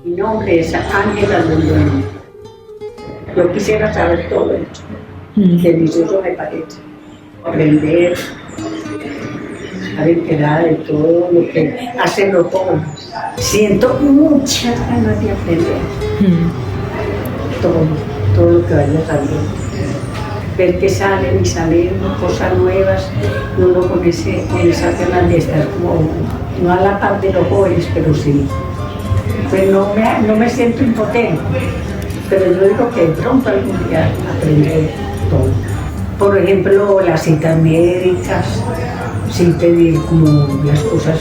Mi nombre es Ángela Londoño. Yo quisiera saber todo esto. Delicioso me parece. Aprender, estar enterada de todo lo que hacen los jóvenes. Siento muchas ganas de aprender. Todo lo que vaya saliendo. Ver que salen y salen cosas nuevas, y uno con esas ganas de estar como, no a la par de los jóvenes, pero sí. Pues no me siento impotente, pero yo digo que de pronto algún día aprenderé todo. Por ejemplo, las citas médicas, sin pedir como las cosas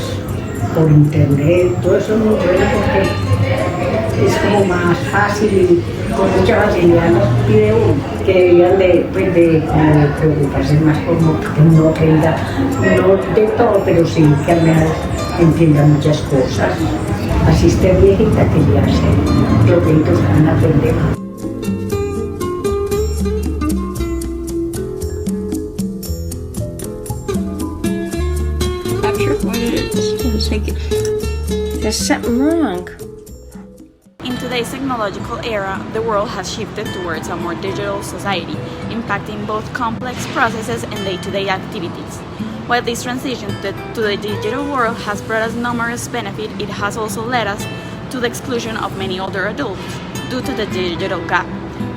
por internet, todo eso es muy bueno porque es como más fácil y con mucha facilidad nos pide uno, que deberían de preocuparse más por que uno aprenda, no de todo, pero sí que al menos entienda muchas cosas. Así esté viejita que ya sé lo que ellos van a aprender. There's something wrong. In today's technological era, the world has shifted towards a more digital society, impacting both complex processes and day-to-day activities. While this transition to the digital world has brought us numerous benefits, it has also led us to the exclusion of many older adults due to the digital gap.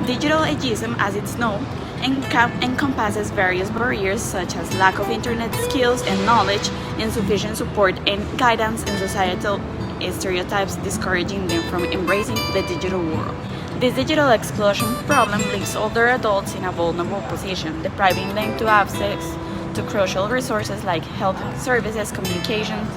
Digital ageism, as it's known, encompasses various barriers such as lack of internet skills and knowledge, insufficient support and guidance, and societal stereotypes discouraging them from embracing the digital world. This digital exclusion problem leaves older adults in a vulnerable position, depriving them to access to crucial resources like health services, communications,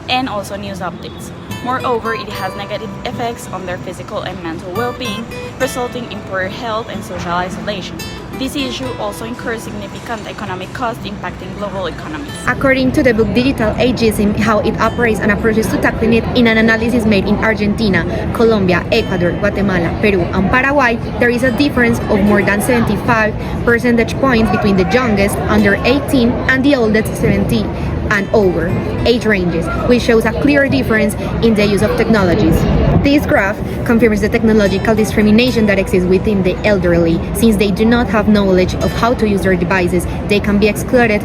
and also news updates. Moreover, it has negative effects on their physical and mental well-being, resulting in poor health and social isolation. This issue also incurs significant economic costs impacting global economies. According to the book Digital Ageism, how it operates and approaches to tackling it in an analysis made in Argentina, Colombia, Ecuador, Guatemala, Peru, and Paraguay, there is a difference of more than 75 percentage points between the youngest, under 18, and the oldest, 70 and over age ranges, which shows a clear difference in the use of technologies. This graph confirms the technological discrimination that exists within the elderly. Since they do not have knowledge of how to use their devices, they can be excluded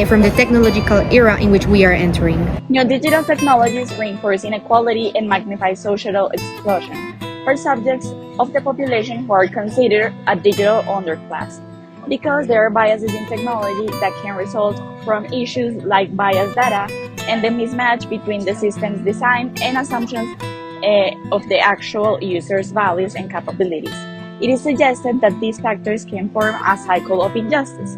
from the technological era in which we are entering. New digital technologies reinforce inequality and magnify social exclusion for subjects of the population who are considered a digital underclass, because there are biases in technology that can result from issues like biased data and the mismatch between the system's design and assumptions of the actual user's values and capabilities. It is suggested that these factors can form a cycle of injustice,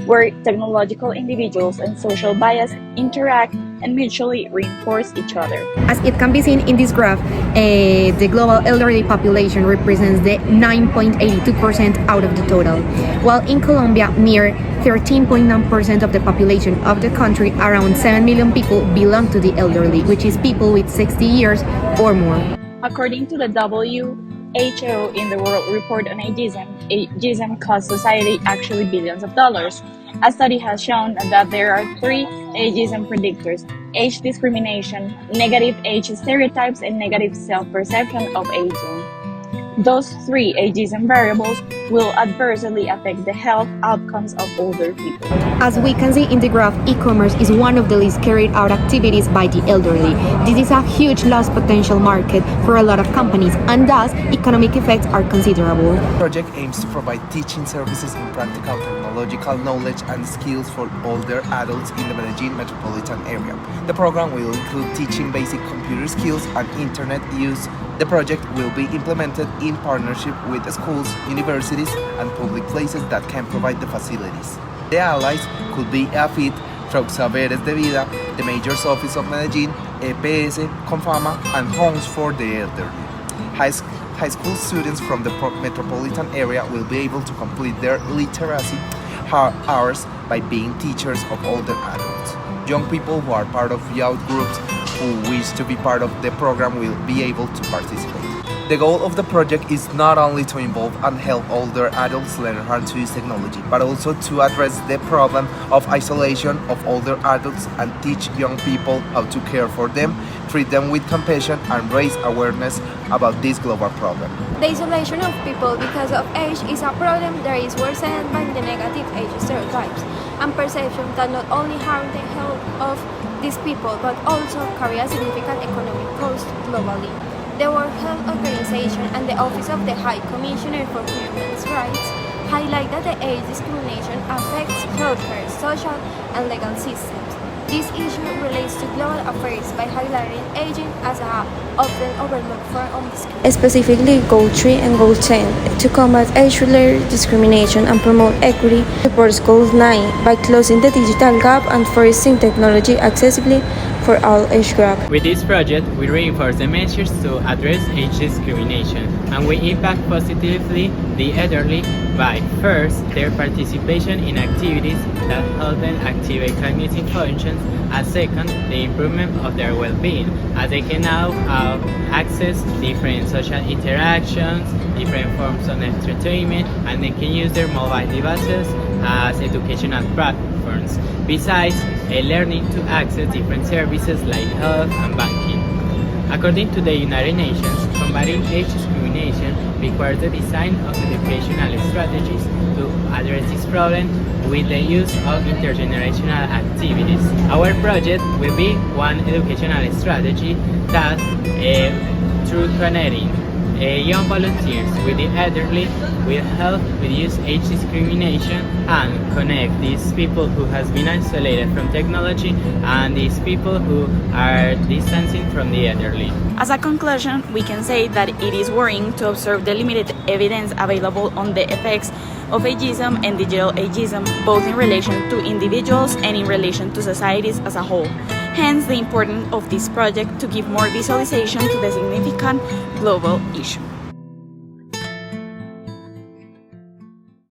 where technological individuals and social bias interact and mutually reinforce each other. As it can be seen in this graph, the global elderly population represents the 9.82% out of the total, while in Colombia, near 13.9% of the population of the country, around 7 million people, belong to the elderly, which is people with 60 years or more. According to the WHO in the World Report on Ageism, ageism costs society actually billions of dollars. A study has shown that there are three ageism predictors: age discrimination, negative age stereotypes, and negative self-perception of aging. Those three ageism variables will adversely affect the health outcomes of older people. As we can see in the graph, e-commerce is one of the least carried out activities by the elderly. This is a huge lost potential market for a lot of companies, and thus economic effects are considerable. The project aims to provide teaching services in practical technological knowledge and skills for older adults in the Medellin metropolitan area. The program will include teaching basic computer skills and internet use. The project will be implemented in partnership with schools, universities, and public places that can provide the facilities. The allies could be AFIT, through Saberes de Vida, the Mayor's Office of Medellin, EPS, Confama, and Homes for the Elderly. High school students from the metropolitan area will be able to complete their literacy hours by being teachers of older adults. Young people who are part of youth groups who wish to be part of the program will be able to participate. The goal of the project is not only to involve and help older adults learn how to use technology, but also to address the problem of isolation of older adults and teach young people how to care for them, treat them with compassion, and raise awareness about this global problem. The isolation of people because of age is a problem that is worsened by the negative age stereotypes and perception that not only harm the health of these people but also carry a significant economic cost globally. The World Health Organization and the Office of the High Commissioner for Human Rights highlight that the age discrimination affects healthcare, social and legal systems. This issue relates to global affairs by highlighting aging as a often overlooked form of discrimination. Specifically, Goal 3 and Goal 10 to combat age-related discrimination and promote equity supports Goal 9 by closing the digital gap and forcing technology accessibility for all age groups. With this project, we reinforce the measures to address age discrimination, and we impact positively the elderly by, first, their participation in activities that help them activate cognitive functions, and second, the improvement of their well-being, as they can now access different social interactions, different forms of entertainment, and they can use their mobile devices as educational platforms, besides learning to access different services like health and banking. According to the United Nations, combating age discrimination requires the design of educational strategies to address this problem with the use of intergenerational activities. Our project will be one educational strategy that, through connecting young volunteers with the elderly, will help reduce age discrimination and connect these people who has been isolated from technology and these people who are distancing from the elderly. As a conclusion, we can say that it is worrying to observe the limited evidence available on the effects of ageism and digital ageism, both in relation to individuals and in relation to societies as a whole. Hence, the importance of this project to give more visualization to the significant global issue.